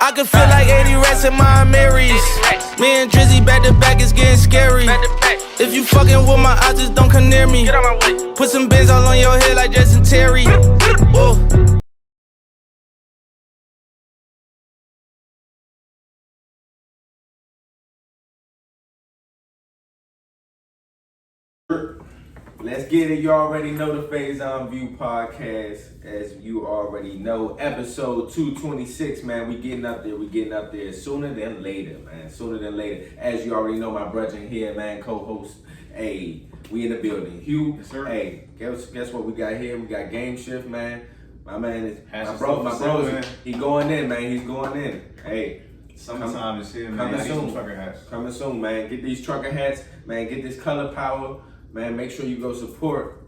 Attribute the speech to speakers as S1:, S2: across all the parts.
S1: I can feel like 80 rats in my Marys. Me and Drizzy back to back, it's getting scary. If you fucking with my eyes, just don't come near me. Put some bins all on your head like Jason Terry. Whoa.
S2: Let's get it. You already know the Faison View podcast. As you already know, episode 226, man. We getting up there sooner than later, man. Sooner than later. As you already know, my brother here, man, co-host. Hey, we in the building. Hugh,
S3: yes, sir.
S2: Hey, guess what we got here? We got Game Shift, man. My man is
S3: my bro,
S2: man. He going in, man. He's going in. Hey.
S3: Summertime is here, man.
S2: Coming soon.
S3: Trucker hats.
S2: Coming soon, man. Get these trucker hats, man. Get this color power. Man, make sure you go support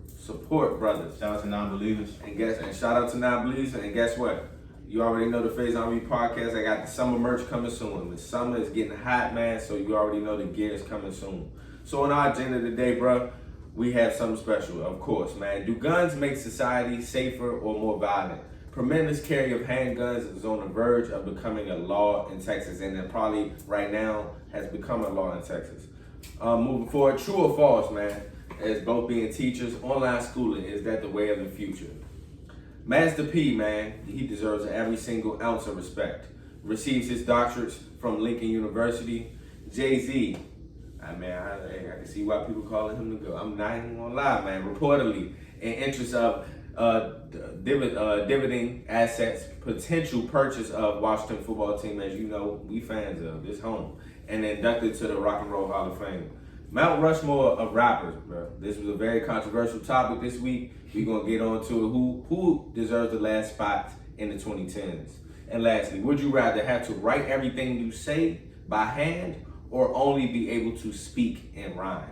S2: brothers.
S3: Shout out to non-believers.
S2: And shout out to non-believers. And guess what? You already know the Faison View podcast. I got the summer merch coming soon. The summer is getting hot, man. So you already know the gear is coming soon. So on our agenda today, bro, we have something special, of course, man. Do guns make society safer or more violent? Permitless carry of handguns is on the verge of becoming a law in Texas, and it probably right now has become a law in Texas. Moving forward, true or false, man, as both being teachers, online schooling, is that the way of the future? Master P, man, he deserves every single ounce of respect. Receives his doctorates from Lincoln University. Jay-Z, I can see why people calling him the GOAT. I'm not even gonna lie, man. Reportedly, in interest of dividending assets, potential purchase of Washington football team, as you know, we fans of this home, and inducted to the Rock and Roll Hall of Fame. Mount Rushmore of rappers, bro. This was a very controversial topic this week. We're gonna get on to who deserves the last spot in the 2010s. And lastly, would you rather have to write everything you say by hand or only be able to speak in rhyme?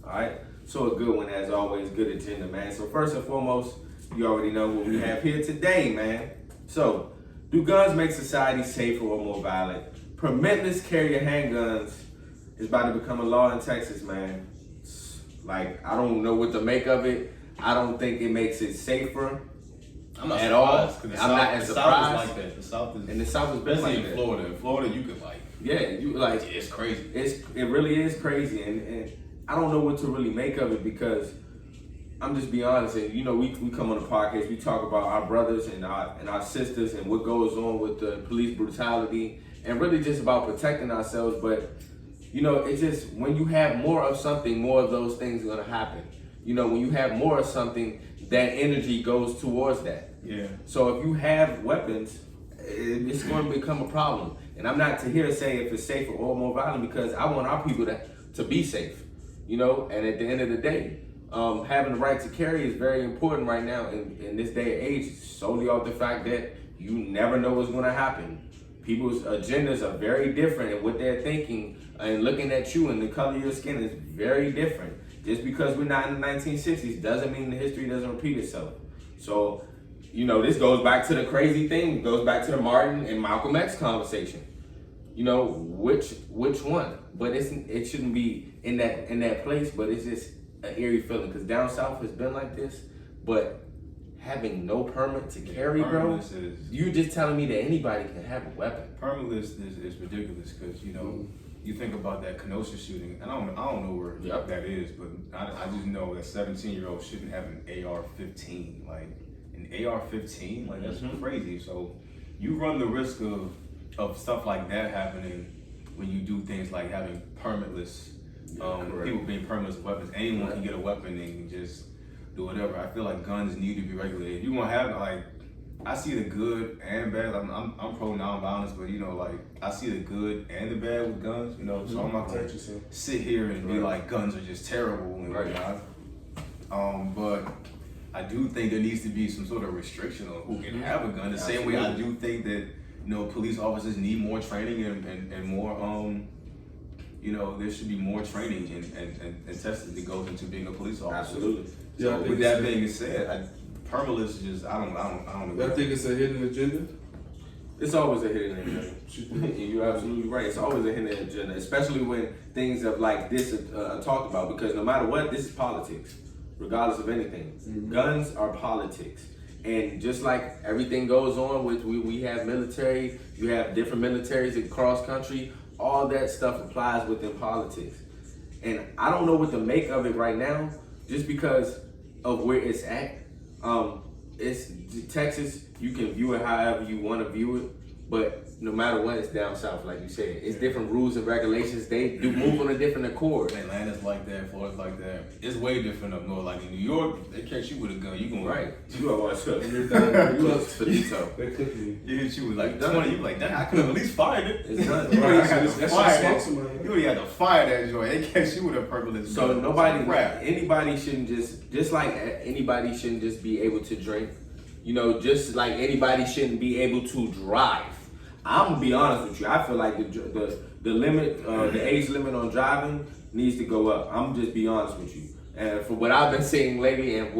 S2: All right. So a good one, as always. Good agenda, man. So first and foremost, you already know what we have here today, man. So, do guns make society safer or more violent? Permitless carry of handguns is about to become a law in Texas, man. Like, I don't know what to make of it. I don't think it makes it safer.
S3: I'm not
S2: at all.
S3: I'm
S2: not as surprised.
S3: South is like that. The South is,
S2: and the South is been like
S3: in
S2: that.
S3: Florida. In Florida, you could
S2: it's
S3: crazy.
S2: It really is crazy, and I don't know what to really make of it because I'm just being honest. And you know, we come on the podcast, we talk about our brothers and our sisters and what goes on with the police brutality, and really just about protecting ourselves. But you know, it's just when you have more of something, more of those things are gonna happen. You know, when you have more of something, that energy goes towards that.
S3: Yeah. So
S2: if you have weapons, it's going to become a problem. And I'm not here to say if it's safer or more violent because I want our people to be safe. You know, and at the end of the day, having the right to carry is very important right now in this day and age, solely off the fact that you never know what's going to happen. People's agendas are very different, and what they're thinking and looking at you and the color of your skin is very different. Just because we're not in the 1960s doesn't mean the history doesn't repeat itself. So, you know, this goes back to the crazy thing. It goes back to the Martin and Malcolm X conversation. You know, which one? But it shouldn't be in that place. But it's just an eerie feeling because down south has been like this. But having no permit to carry, bro, you just telling me that anybody can have a weapon.
S3: Permitless is ridiculous because you know. You think about that Kenosha shooting, and I don't know where that is, but I just know that 17-year-old shouldn't have an AR-15. Like an AR-15, like that's crazy. So you run the risk of stuff like that happening when you do things like having permitless, people being permitless weapons. Anyone can get a weapon and just do whatever. I feel like guns need to be regulated. If you want to have I see the good and bad. I'm pro non-violence, but you know, like I see the good and the bad with guns. You know, so I'm not gonna sit here and be like guns are just terrible and whatnot. But I do think there needs to be some sort of restriction on who can have a gun. The same way I do think that police officers need more training and more there should be more training and testing that goes into being a police officer.
S2: Absolutely.
S3: So with that being said, permitless is just I don't agree.
S4: I think it's a hidden agenda.
S2: It's always a hidden agenda. You're absolutely right. It's always a hidden agenda, especially when things of like this are talked about. Because no matter what, this is politics, regardless of anything. Guns are politics, And just like everything goes on with, we have military, you have different militaries across country, all that stuff applies within politics. And I don't know what to make of it right now, just because of where it's at. It's Texas, you can view it however you want to view it, but no matter what, it's down south, like you said. It's different rules and regulations. They do move on a different accord.
S3: Atlanta's like that, Florida's like that. It's way different up north. Like in New York, they catch you with a gun, you gonna
S2: Right.
S3: You gotta watch up.
S2: You look finito.
S4: They cook me.
S3: You hit you with like 20, you like, damn, I could have at least fired it.
S2: It's done.
S3: You already
S4: Right,
S3: had to
S4: that's
S3: fire
S4: just
S3: that.
S4: somebody.
S3: You already had to fire that joint. They catch you with a Permitless
S2: So
S3: gun.
S2: nobody,
S3: Crap.
S2: anybody shouldn't just like anybody shouldn't just be able to drink. You know, just like anybody shouldn't be able to drive. I'm gonna be honest with you. I feel like the limit, the age limit on driving needs to go up. I'm just be honest with you. And from what I've been seeing lately, and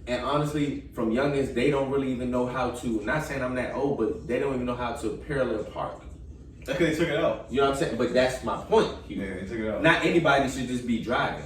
S2: and honestly, from youngins, they don't really even know how to. Not saying I'm that old, but they don't even know how to parallel park.
S3: That's because they took it out.
S2: You know what I'm saying? But that's my point.
S3: Yeah, they took it out.
S2: Not anybody should just be driving.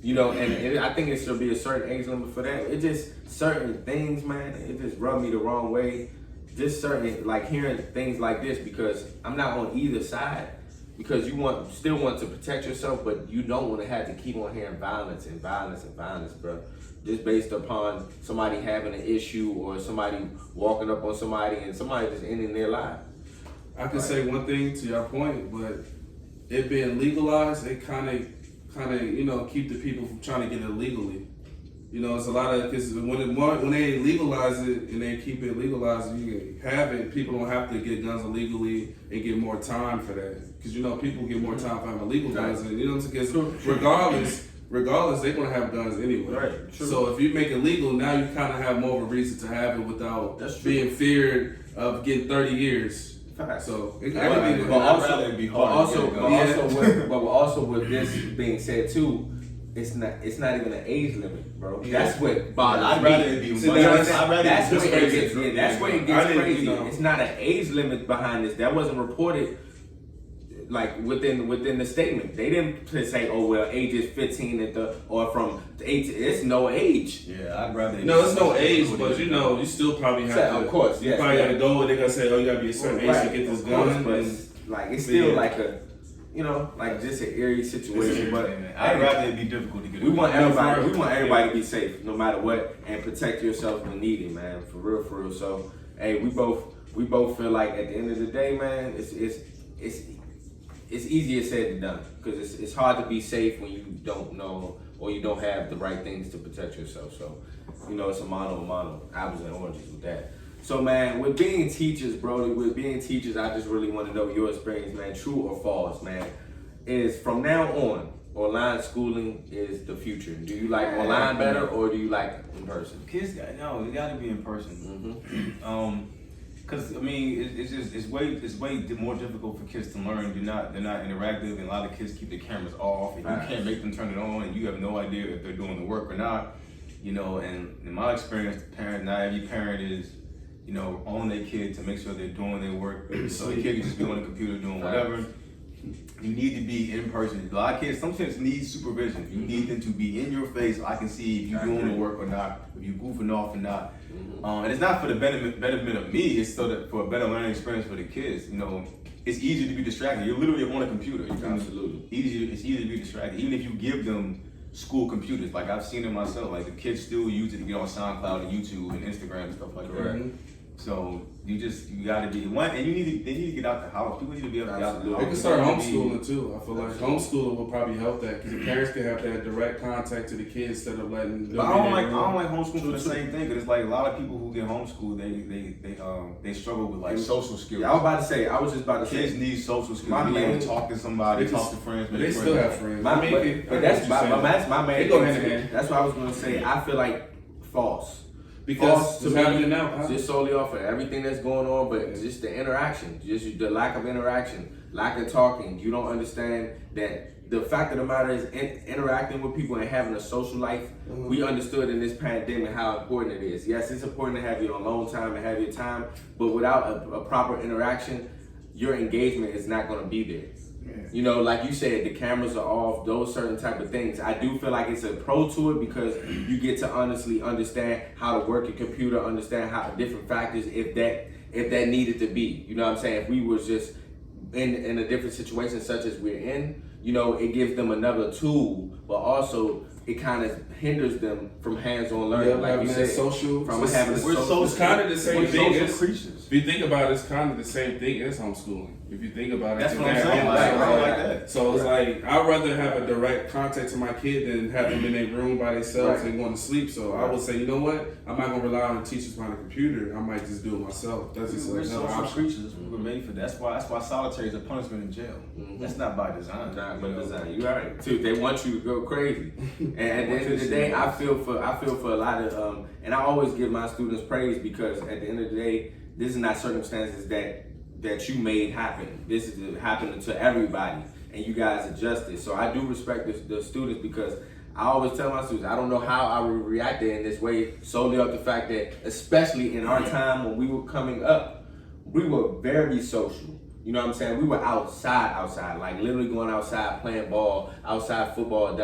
S2: You know, and I think it should be a certain age limit for that. It just certain things, man. It just rubbed me the wrong way. Just certain, like hearing things like this, because I'm not on either side. Because you still want to protect yourself, but you don't want to have to keep on hearing violence and violence and violence, bro. Just based upon somebody having an issue or somebody walking up on somebody and somebody just ending their life.
S4: I can say one thing to your point, but it being legalized, it kind of keep the people from trying to get it legally. You know, it's a lot of, because when they legalize it and they keep it legalized, you can have it. People don't have to get guns illegally and get more time for that. Because people get more time for having illegal guns, and you know what I'm saying? Because regardless, they're gonna have guns anyway.
S2: Right. True.
S4: So if you make it legal, now you kind of have more of a reason to have it without being feared of getting 30 years. So it gotta be,
S2: but also with this being said too, it's not even an age limit, bro.
S3: Yeah.
S2: That's what bothers
S3: I'd
S2: me.
S3: rather it be
S2: See,
S3: one.
S2: that's where it gets crazy. That's where it gets crazy.
S4: You know.
S2: It's not an age limit behind this. That wasn't reported like within the statement. They didn't say, oh well, age is 15 or from 18. It's no age.
S3: Yeah, I'd rather.
S4: No, it's no age, but you still probably have to.
S2: Of course, yes.
S4: You probably got to go and they're gonna say, oh, you gotta be a certain age to get this gun.
S2: But like it's still like a, like just an eerie situation. But
S3: I'd rather it be difficult to get.
S2: We want everybody to be safe, no matter what, and protect yourself when needed, man. For real. So, hey, we both feel like at the end of the day, man, it's easier said than done, because it's hard to be safe when you don't know or you don't have the right things to protect yourself. So, it's a mono, apples and oranges with that. So, man, with being teachers, Brody, I just really want to know your experience, man. True or false, man? Is from now on, online schooling is the future. Do you like online better or do you like in person?
S3: Kids, it got to be in person. Because it's way more difficult for kids to learn. They're not interactive, and a lot of kids keep their cameras off, and you can't make them turn it on, and you have no idea if they're doing the work or not. And in my experience, not every parent is on their kid to make sure they're doing their work. So the kid can just be on the computer doing whatever. You need to be in person. A lot of kids, some kids need supervision. You need them to be in your face so I can see if you're doing the work or not, if you're goofing off or not. And it's not for the betterment of me, it's so that for a better learning experience for the kids. It's easy to be distracted. You're literally on a computer.
S2: Absolutely.
S3: It's easy to be distracted. Even if you give them school computers, like I've seen it myself, like the kids still use it to get on SoundCloud and YouTube and Instagram and stuff like that. So you gotta be one, and they need to get out the house. People need to be able to get out the house.
S4: They can start homeschooling too. I feel like homeschooling will probably help that, because the parents can have that direct contact to the kids instead of letting them.
S3: But I don't like homeschooling for the same thing, because it's like a lot of people who get homeschooled, they struggle with like social skills.
S2: Yeah, I was just about to say
S3: kids need social skills. They need to talk to somebody, talk to friends.
S4: They still have friends.
S2: But that's my main thing. That's what I was gonna say. I feel like false.
S4: Because to happening now,
S2: just solely off of everything that's going on, but just the interaction, just the lack of interaction, lack of talking. You don't understand that the fact of the matter is interacting with people and having a social life. We understood in this pandemic how important it is. Yes, it's important to have your alone time and have your time, but without a proper interaction, your engagement is not going to be there. You know, like you said, the cameras are off, those certain type of things. I do feel like it's a pro to it because you get to honestly understand how to work a computer, understand how different factors if that needed to be. You know what I'm saying? If we was just in a different situation such as we're in, you know, it gives them another tool, but also it kind of hinders them from hands-on learning, like you said.
S4: Social,
S2: from having
S4: it's kind of the same thing.
S3: Creatures.
S4: If you think about it, it's kind of the same thing as homeschooling. If you think about it,
S3: that's what I'm saying. Like that.
S4: So it's like I'd rather have a direct contact to my kid than have them in their room by themselves and going to sleep. So I would say, you know what? I'm not gonna rely on teachers behind a computer. I might just do it myself. That's just
S3: we're
S4: another
S3: social
S4: option.
S3: creatures. We're made for that. That's why solitary is a punishment in jail. That's not by design.
S2: Not by design. You're right. Too. They want you to go crazy. And at the end of the day, I feel for a lot of and I always give my students praise because at the end of the day, this is not circumstances that you made happen. This is happening to everybody, and you guys adjusted. So I do respect the students because I always tell my students, I don't know how I would react in this way solely off the fact that, especially in our time when we were coming up, we were very social. You know what I'm saying? We were outside, like literally going outside, playing ball, outside football,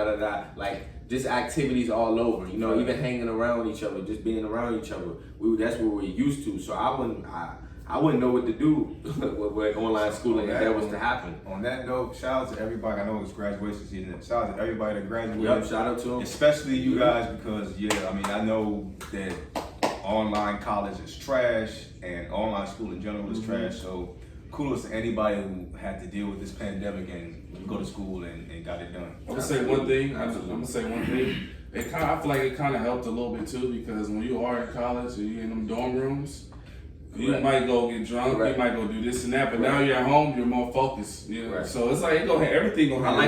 S2: like just activities all over. You know, even hanging around each other, just being around each other. That's what we're used to. So I wouldn't know what to do with online schooling if that was to happen.
S3: On that note, shout out to everybody. I know it's graduation season. Shout out to everybody that graduated.
S2: Yep, shout out to them.
S3: Especially you guys because, I mean, I know that online college is trash and online school in general is trash. So kudos to anybody who had to deal with this pandemic and go to school and got it done.
S4: I'm gonna say one thing. I feel like it kind of helped a little bit too because when you are in college and you're in them dorm rooms, you might go get drunk, you might go do this and that, but now you're at home, you're more focused. You know? So it's like everything gonna happen.
S2: I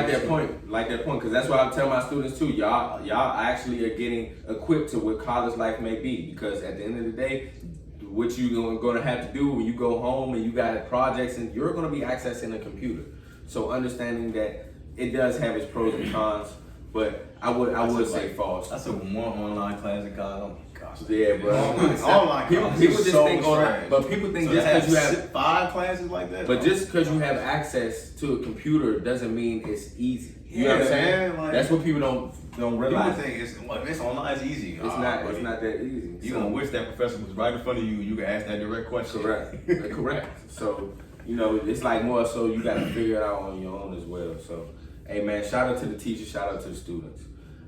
S2: like that point, because that's what I tell my students too. Y'all actually are getting equipped to what college life may be, because at the end of the day, what you're gonna have to do when you go home and you got projects and you're gonna be accessing a computer. So understanding that it does have its pros and cons, but I would say false.
S3: That's a one online class in college. Oh my gosh.
S2: Yeah, bro.
S3: Online
S2: people just think online, but people think just because you have
S3: 5 classes like that.
S2: But just because you have access to a computer doesn't mean it's easy. You know what I'm saying?
S3: Man, like,
S2: that's what people don't realize.
S3: People think it's online, it's easy.
S2: It's not that easy.
S3: You gonna wish that professor was right in front of you. You can ask that direct question.
S2: Correct. So it's like more so you got to figure it out on your own as well. So, hey man, shout out to the teachers, shout out to the students.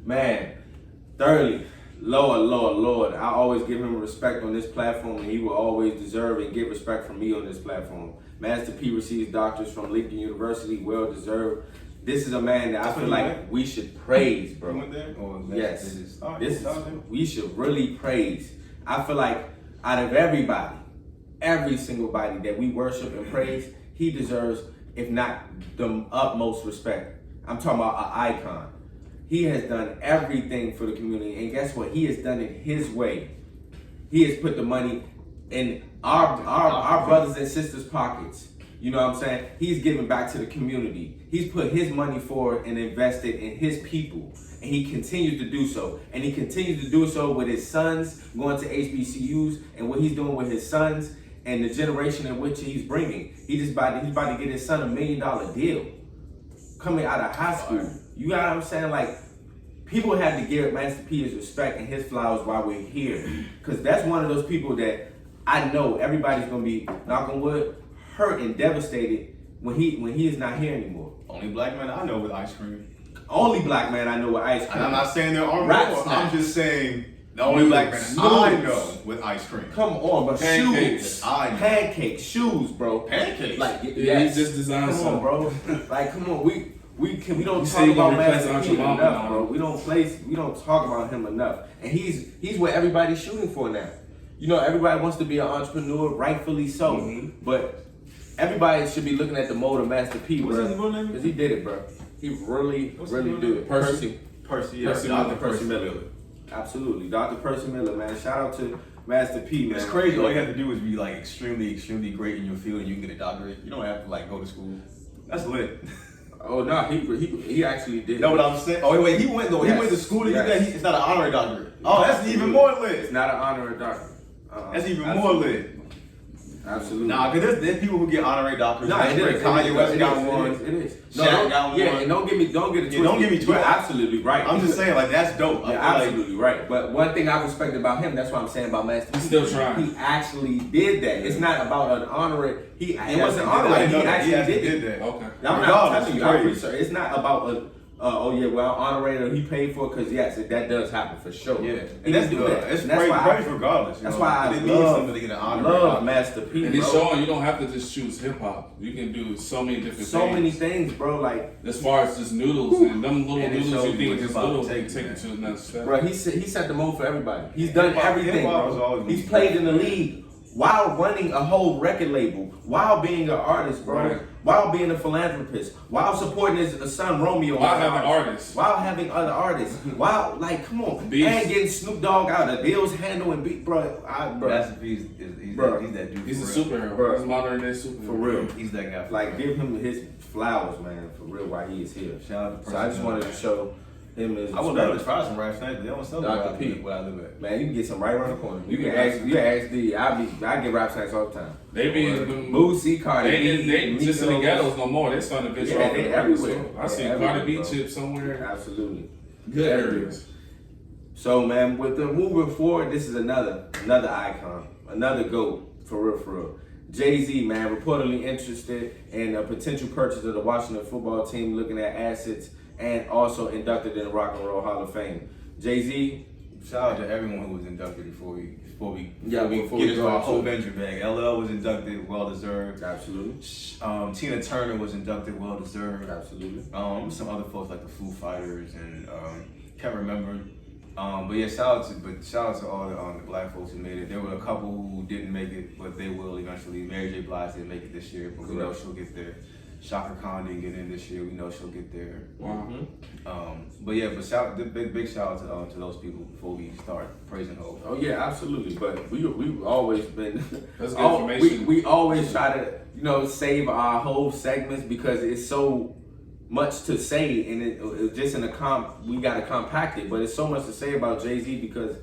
S2: Man, thirdly, Lord, I always give him respect on this platform, and he will always deserve and get respect from me on this platform. Master P receives doctors from Lincoln University, well deserved. This is a man that I feel like we should praise, bro.
S3: You went there?
S2: Yes. We should really praise. I feel like out of everybody, every single body that we worship and praise, he deserves, if not the utmost respect. I'm talking about an icon. He has done everything for the community, and guess what? He has done it his way. He has put the money in our brothers and sisters' pockets. You know what I'm saying? He's giving back to the community. He's put his money forward and invested in his people, and he continues to do so. And he continues to do so with his sons going to HBCUs, and what he's doing with his sons and the generation in which he's bringing. He's about to get his son $1 million deal coming out of high school. You got what I'm saying? Like, people have to give Master P his respect and his flowers while we're here, because that's one of those people that I know everybody's gonna be, knock on wood, hurt and devastated when he is not here anymore.
S3: Only black man I know with ice cream.
S2: Only black man I know with ice cream.
S3: And I'm not saying there aren't more. I'm just saying the only black man I know with ice cream.
S2: Come on, but
S4: pancakes.
S2: Shoes. Pancakes, shoes, bro.
S3: Pancakes.
S2: Like,
S4: he just designed
S2: come on, bro. Like, come on, we don't
S4: you
S2: talk about Master P
S4: enough,
S2: bro. We don't talk about him enough, and he's what everybody's shooting for now. You know, everybody wants to be an entrepreneur, rightfully so, but everybody should be looking at the mold of Master P, bro, because he did it, bro. He really did it. Percy, Dr. Percy Miller. Absolutely, Dr. Percy Miller, man. Shout out to Master P, man.
S3: It's crazy. All you have to do is be like extremely great in your field, and you can get a doctorate. You don't have to like go to school. That's lit.
S2: Oh no, he actually did.
S3: No, but I'm saying. Oh wait, he went though. He went to school to get that. It's not an honorary doctorate. Oh, that's even more lit.
S2: It's not an honorary doctorate.
S3: That's even more lit.
S2: Absolutely.
S3: Nah, because there's people who get honorary doctors.
S2: No, it is.
S3: Kanye West got one.
S2: It is.
S3: Shaq got one.
S2: Yeah, and don't get it twisted.
S3: Don't get me twisted.
S2: You're absolutely right.
S3: I'm just saying, like, that's dope.
S2: You're absolutely right. But one thing I respect about him, that's what I'm saying about Master P.
S4: He's still trying.
S2: He actually did that. It's not about an honorary. It wasn't
S3: honorary.
S2: honorary. He actually did
S3: that.
S4: Okay.
S2: I'm not telling you. I'm pretty sure. It's not about a. Honorary, he paid for it because yes, that does happen for sure.
S3: Yeah,
S2: and
S3: that's
S2: do that.
S3: It's
S2: praise
S3: regardless.
S2: That's why I love Master P.
S4: And he's showing you don't have to just choose hip hop. You can do so many different things.
S2: So many things, bro. Like
S4: as far as just noodles and them little
S3: and
S4: noodles, you think
S3: just
S4: just little
S3: take
S4: it to another step.
S2: Bro, he set the mold for everybody. He's done everything,
S3: hip-hop
S2: bro. He's played in the league while running a whole record label, while being an artist, bro.
S4: Right.
S2: While being a philanthropist, while supporting his son Romeo,
S4: While having artists,
S2: while having other artists, while come on,
S4: Beast.
S2: And getting Snoop Dogg out of Bill's handle and beat, bro.
S3: That's he's that dude.
S4: he's a superhero.
S2: Bro.
S4: He's modern day superhero.
S2: For real.
S3: He's that guy.
S2: Like give him his flowers, man, for real. While he is here,
S3: Shout out to
S2: so I just wanted to show him his.
S3: I would love to try some rap snacks, but they don't sell them
S2: Dr. P.
S3: where I live at.
S2: Man, you can get some right around the corner. You can ask D. I get rap snacks all the time.
S4: They be
S2: Boosie, Cardi
S4: they just in the ghettos no more. They starting to venture off.
S2: They everywhere.
S4: I see Cardi B chips somewhere.
S2: Absolutely.
S4: Good areas.
S2: So man, with the moving forward, this is another icon, another GOAT, for real. Jay-Z, man, reportedly interested in a potential purchase of the Washington football team, looking at assets, and also inducted in the Rock and Roll Hall of Fame. Jay-Z,
S3: shout out to everyone who was inducted before we
S2: get
S3: into our whole venture bag. LL was inducted, well deserved.
S2: Absolutely.
S3: Tina Turner was inducted, well deserved.
S2: Absolutely.
S3: Some other folks like the Foo Fighters and can't remember. But yeah, shout out to all the black folks who made it. There were a couple who didn't make it, but they will eventually. Mary J. Blige didn't make it this year, but we know she'll get there. Shaka Khan didn't get in this year. We know she'll get there.
S4: Wow.
S3: But big shout out to those people before we start praising Hov.
S2: Oh yeah, absolutely. But we've always been.
S4: That's good information.
S2: We always try to save our whole segments because it's so much to say, and it just in we gotta compact it. But it's so much to say about Jay-Z because,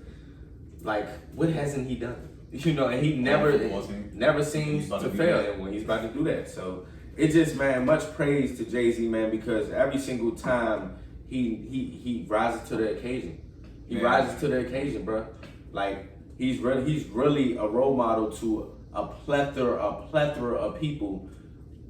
S2: like, what hasn't he done? And he never seems to fail when he's about to do that. So. It's just, man, much praise to Jay-Z, man, because every single time he rises to the occasion. He rises to the occasion, bro. Like he's really a role model to a plethora of people,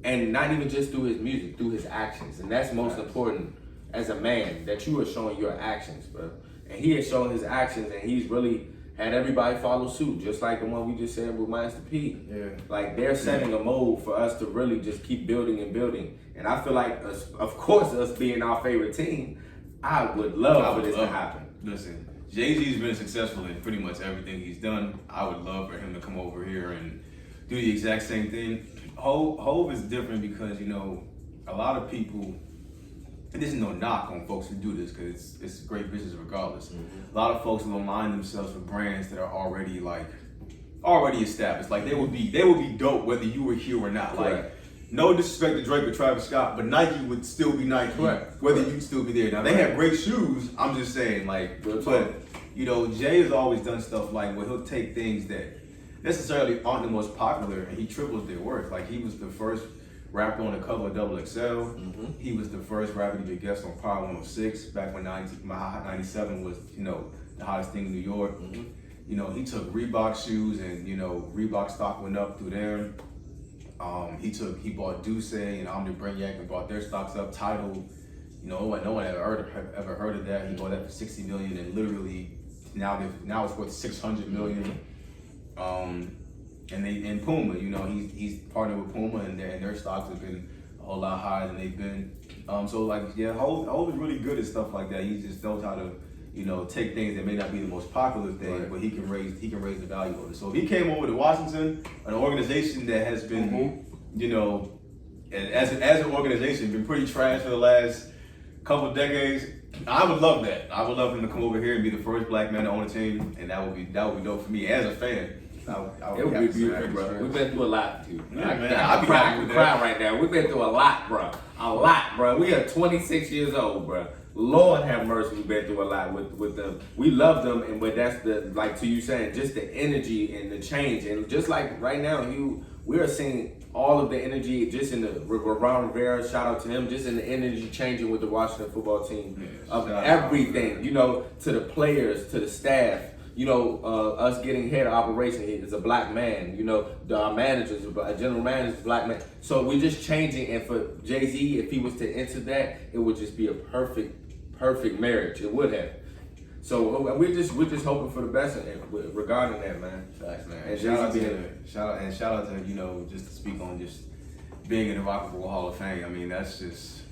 S2: and not even just through his music, through his actions, and that's most important as a man, that you are showing your actions, bro. And he has shown his actions, and he's really had everybody follow suit, just like the one we just said with Master P.
S3: Yeah.
S2: Like they're setting a mold for us to really just keep building and building. And I feel like, of course, us being our favorite team, I would love for this to happen.
S3: Listen, Jay-Z's been successful in pretty much everything he's done. I would love for him to come over here and do the exact same thing. Hov is different because, a lot of people, and this is no knock on folks who do this because it's great business regardless. Mm-hmm. A lot of folks will align themselves with brands that are already established. Like they would be dope whether you were here or not.
S2: Correct.
S3: Like no disrespect to Drake or Travis Scott, but Nike would still be Nike whether you'd still be there. Now they have great shoes. I'm just saying, Jay has always done stuff like where he'll take things that necessarily aren't the most popular and he triples their worth. Like he was the first rapper on the cover of Double XL. Mm-hmm. He was the first rapper to be a guest on Power 106 back when 97 was, the hottest thing in New York. Mm-hmm. He took Reebok shoes and, Reebok stock went up through there. He bought Duce and Omni Brainiac and brought their stocks up. Tidal, no one ever heard of that. He bought that for $60 million and literally now it's worth $600 million. And Puma, he's partnered with Puma, and their stocks have been a whole lot higher than they've been. Hov is really good at stuff like that. He just knows how to, take things that may not be the most popular thing, but he can raise the value of it. So if he came over to Washington, an organization that has been, as an organization, been pretty trash for the last couple of decades, I would love that. I would love him to come over here and be the first black man to own a team, and that would be dope for me as a fan.
S2: It would be beautiful, bro. We've been through a lot, dude.
S3: I'd be happy with
S2: crying right now. We've been through a lot, bro. A lot, bro. We are 26 years old, bro. Lord have mercy, we've been through a lot with them. We love them, but that's like to you saying, just the energy and the change. And just like right now, we are seeing all of the energy just in the Ron Rivera, shout out to him, just in the energy changing with the Washington football team of everything, to the players, to the staff. Us getting head of operation is a black man. Our managers, a general manager is a black man. So we're just changing. And for Jay-Z, if he was to enter that, it would just be a perfect marriage. It would have. So we're just hoping for the best regarding that, man.
S3: Facts, man.
S2: And
S3: shout out to just to speak on just being in the Rock and Roll Hall of Fame. I mean, that's just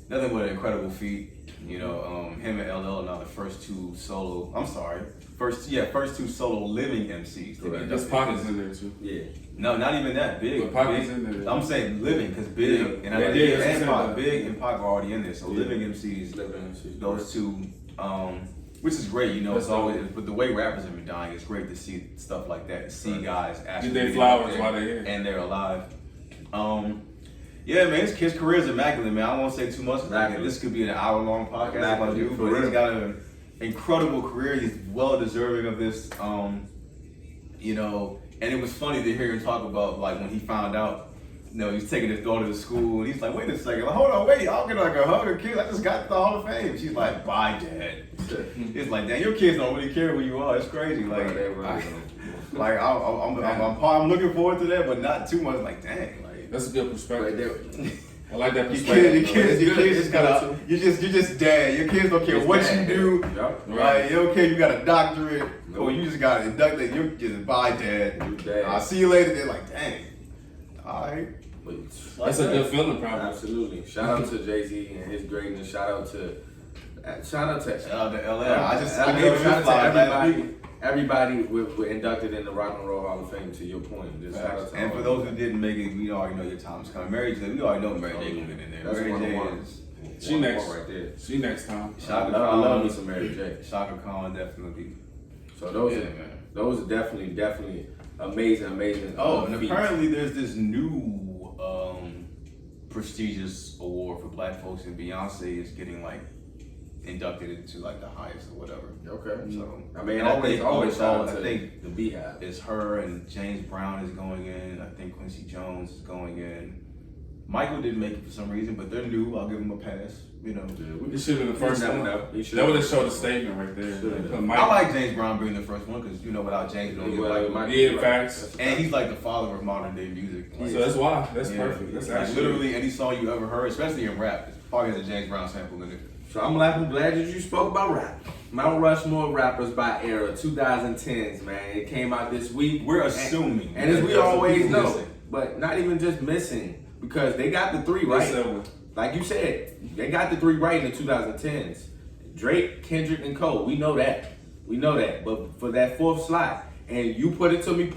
S3: nothing but an incredible feat. Him and LL are now the first two solo living MCs.
S4: There's Pockets in there too.
S3: Yeah. No, not even that. Big.
S4: Pockets in there.
S3: I'm saying living because Big and Big and Pac are already in there. So living MCs, those two. Which is great, it's always, but the way rappers have been dying, it's great to see stuff like that, see guys actually
S4: get their flowers while they're here.
S3: And they're alive. Yeah, man, his career is immaculate, man. I won't say too much about it. This could be an hour-long podcast about you, but he's got an incredible career. He's well deserving of this, and it was funny to hear him talk about, like, when he found out, he's taking his daughter to school, and he's like, wait a second, hold on, wait, I'll get like a hug or kiss. I just got to the Hall of Fame. She's like, bye, Dad. It's like, damn, your kids don't really care who you are. It's crazy. Like, I'm looking forward to that, but not too much. Like, dang, like
S4: that's a good perspective. I like that perspective.
S3: Your kids just gotta, you're just dad. Your kids don't care what you do. Right? You don't care. You got a doctorate, or you just got inducted. You're just bye, Dad. I'll see you later. They're like, dang. All right.
S4: That's a good feeling, probably.
S2: Absolutely. Shout out to Jay-Z and his greatness. Shout out to LL.
S3: I gave him shout out to
S2: everybody we're inducted in the Rock and Roll Hall of Fame. To your point,
S3: and for those who didn't make it, we already know your time's coming. We already know Mary J gonna get in there.
S2: That's
S3: Mary J
S2: is
S4: she next
S2: right there.
S4: She next time.
S2: I love me some Mary J.
S3: Shaka Khan definitely.
S2: So those are definitely amazing.
S3: Oh, and apparently there's this new prestigious award for black folks, and Beyonce is getting like inducted into like the highest or whatever.
S2: Okay.
S3: So
S2: I mean, always shout out to the Beehive.
S3: It's her and James Brown is going in. I think Quincy Jones is going in. Michael didn't make it for some reason, but they're new. I'll give them a pass.
S4: He should have been the first one. That would have showed a statement right there.
S3: I like James Brown being the first one because without James,
S4: facts.
S3: And he's like the father of modern day music.
S4: So that's why. That's perfect. That's actually
S3: literally any song you ever heard, especially in rap, probably has a James Brown sample in it.
S2: So I'm glad that you spoke about rap. Mount Rushmore rappers by era, 2010s, man. It came out this week.
S3: We're assuming,
S2: and as we always know, but not even just missing, because they got the three right. Like you said, they got the three right in the 2010s. Drake, Kendrick, and Cole. We know that. But for that fourth slot, and you put it to me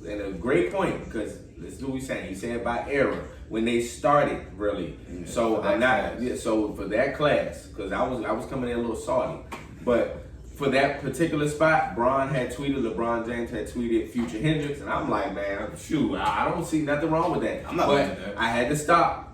S2: in a great point, because this is what we're saying. He said by era, when they started, really.
S3: Yeah,
S2: so so for that class, because I was coming in a little salty. But for that particular spot, Bron had tweeted, LeBron James had tweeted Future Hendrix, and I'm like, man, shoot, I don't see nothing wrong with that.
S3: I'm not
S2: but
S3: that.
S2: I had to stop.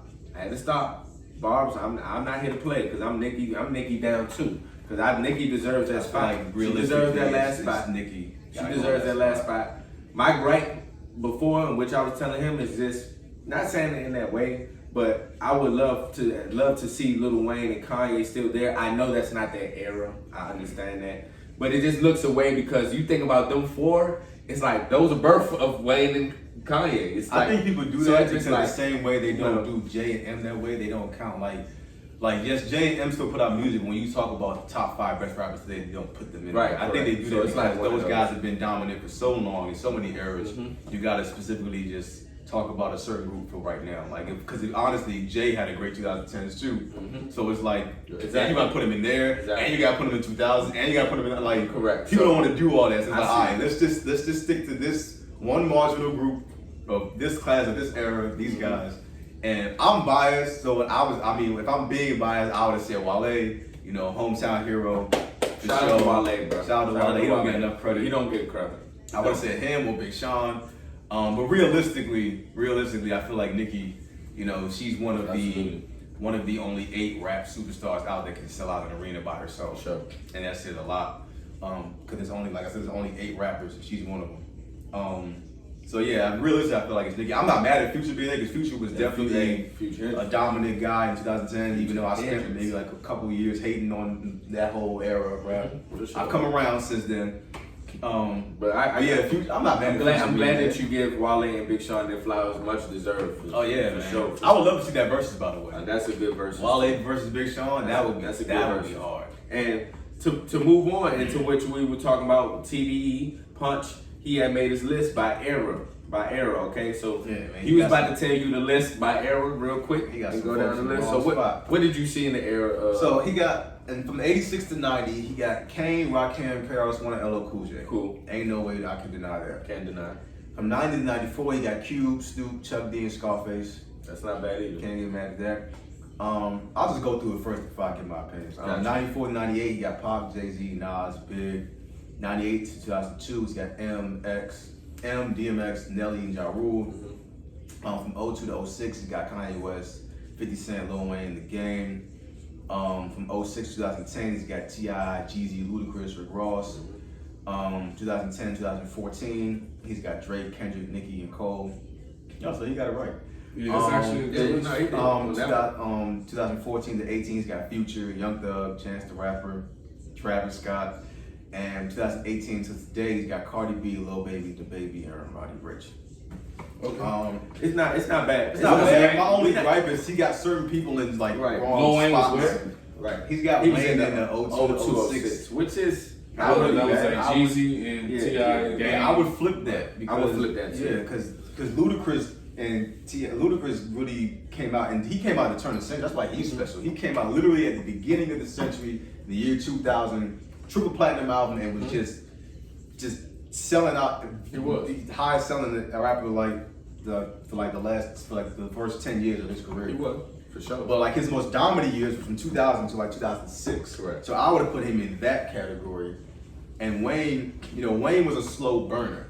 S2: Barb's, I'm not here to play because I'm Nikki down too. Because Nikki deserves that spot. She deserves that last spot.
S3: Nikki.
S2: She deserves that last spot. My gripe before, in which I was telling him, is this, not saying it in that way, but I would love to see Lil Wayne and Kanye still there. I know that's not their era. I understand that. But it just looks away because you think about them four, it's like those are birth of Wayne and Kanye. It's like,
S3: I think people do that because the same way they don't do J and M that way. They don't count like yes, J and M still put out music. When you talk about the top 5 best rappers today, they don't put them in.
S2: Right.
S3: I think they do that because those guys have been dominant for so long in so many eras.
S2: Mm-hmm.
S3: You got to specifically just talk about a certain group for right now. Like, because honestly, Jay had a great 2010s too.
S2: Mm-hmm.
S3: So it's like, and you got to put him in there, and you got to put him in 2000, and you got to put him in like.
S2: Correct.
S3: People don't want to do all that. So it's like, all right, let's just stick to this one marginal group of this class of this era, these guys. And I'm biased, so if I'm being biased, I would have said Wale, hometown hero.
S2: Shout out to Wale, bro.
S3: Shout out to Wale. He don't get enough credit.
S2: He don't get credit.
S3: I would have said him or Big Sean. But realistically, I feel like Nicki, she's one of the one of the only 8 rap superstars out there can sell out an arena by herself.
S2: Sure.
S3: And that says a lot. Because there's only, like I said, there's only 8 rappers, and she's one of them. So yeah, realistically, I feel like it's Nicki. I'm not mad at Future being there, because Future was definitely a dominant guy in 2010, even though I spent maybe like a couple years hating on that whole era of rap.
S2: Sure.
S3: I've come around since then.
S2: But
S3: Future, I'm not mad.
S2: I'm glad that you give Wale and Big Sean their flowers, much deserved.
S3: Oh yeah, man.
S2: Sure.
S3: I would love to see that versus, by the way.
S2: That's a good versus.
S3: Wale versus Big Sean, that would be hard.
S2: And to move on into which we were talking about, TDE Punch, he had made his list by era. Okay, so he was about to tell you the list by era real quick.
S3: He got
S2: and
S3: some
S2: go down the list. So what did you see in the era?
S3: So he got, and from 86 to 90, he got Kane, Rakim, Paris, One, and LL Cool J.
S2: Cool.
S3: Ain't no way that I can deny that.
S2: Can't deny.
S3: From 90 to 94, he got Cube, Snoop, Chuck D, and Scarface.
S2: That's not bad either.
S3: Can't get mad at that. I'll just go through it first before I get my opinions.
S2: Gotcha.
S3: 94 to 98, he got Pop, Jay-Z, Nas, Big. 98 to 2002, he's got DMX, Nelly, and Ja Rule. From 02 to 06, he got Kanye West, 50 Cent, Lil Wayne, The Game. From 06 to 2010, he's got T.I., Jeezy, Ludacris, Rick Ross. 2010, 2014, he's got Drake, Kendrick, Nicki, and Cole. So he got it right.
S4: Yeah, it's actually good.
S3: 2014 to 18, he's got Future, Young Thug, Chance the Rapper, Travis Scott. And 2018 to today, he's got Cardi B, Lil Baby, DaBaby, and Roddy Ricch.
S2: Okay. It's not bad.
S3: It's not bad. My only gripe is he got certain people in like wrong spots.
S2: Right.
S3: He's got
S2: He
S3: Wayne
S2: was
S3: in the 02 to 06,
S2: which is
S4: That was like Jeezy and T.I. Game.
S3: I would flip that. Because,
S2: I would flip that too.
S3: Yeah, because Ludacris and Ludacris really came out, and he came out to turn the century. That's why he's special. He came out literally at the beginning of the century, the year 2000, triple platinum album, and was just selling out.
S2: He was
S3: the highest selling rapper for the first 10 years of his career.
S2: He was. For sure.
S3: But like his most dominant years were from 2000 to like 2006.
S2: Correct.
S3: So I would have put him in that category. And Wayne, Wayne was a slow burner.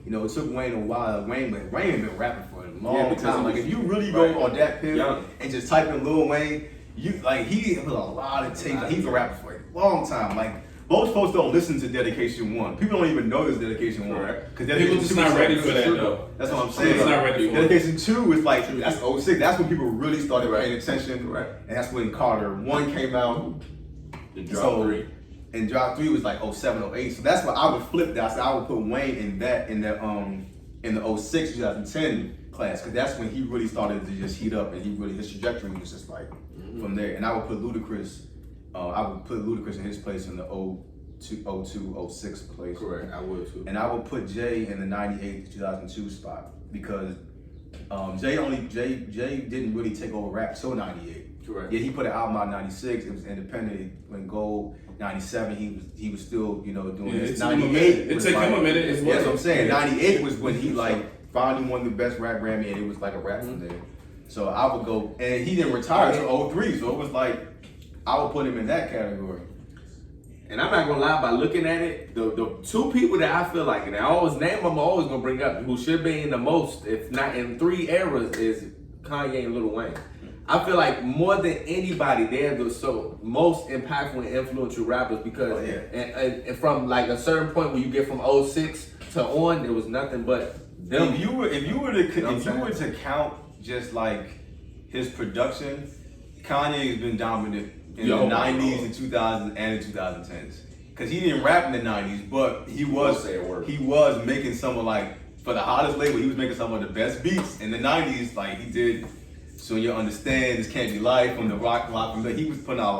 S3: It took Wayne a while. Wayne had been rapping for a long time. Like if you really go on that pivot and just type in Lil Wayne, he put a lot of tape. He's been rapping for a long time. Like most folks don't listen to Dedication 1. People don't even know there's Dedication 1. Because
S4: people just not ready for that though.
S3: That's what I'm saying.
S4: It's not ready for
S3: Dedication 2 is like, that's 06. That's when people really started paying attention.
S2: Right.
S3: And that's when Carter 1 came out.
S2: Drop 3.
S3: And Drop 3 was like 07, 08. So that's why I would flip that. So I would put Wayne in the 06, 2010 class. Because that's when he really started to just heat up, and his trajectory was just like from there. And I would put Ludacris. In his place in the 02, 06 place.
S2: Correct, I would too.
S3: And I would put Jay in the 98 to 2002 spot because Jay didn't really take over rap till 98.
S2: Correct.
S3: Yeah, he put an album out in 96. It was independent. When Gold 97, he was still doing this. 98.
S4: It took him a minute as well.
S3: That's what I'm saying. 98 was when he finally won the best rap Grammy, and it was like a rap from there. So I would go, and he didn't retire until 03. So it was like I would put him in that category.
S2: And I'm not gonna lie, by looking at it, the two people that I feel like, and I always name them, I'm always gonna bring up, who should be in the most, if not in 3 eras, is Kanye and Lil Wayne. I feel like more than anybody, they're the most impactful and influential rappers because, and from like a certain point where you get from 06 to on, there was nothing but them.
S3: If you were to count just like his production, Kanye has been dominant in the 90s and 2000s and the 2010s. Because he didn't rap in the 90s, but he was making some of for the hottest label, he was making some of the best beats in the 90s. Like he did So You Understand, This Can't Be Life, from the rock, he was putting out a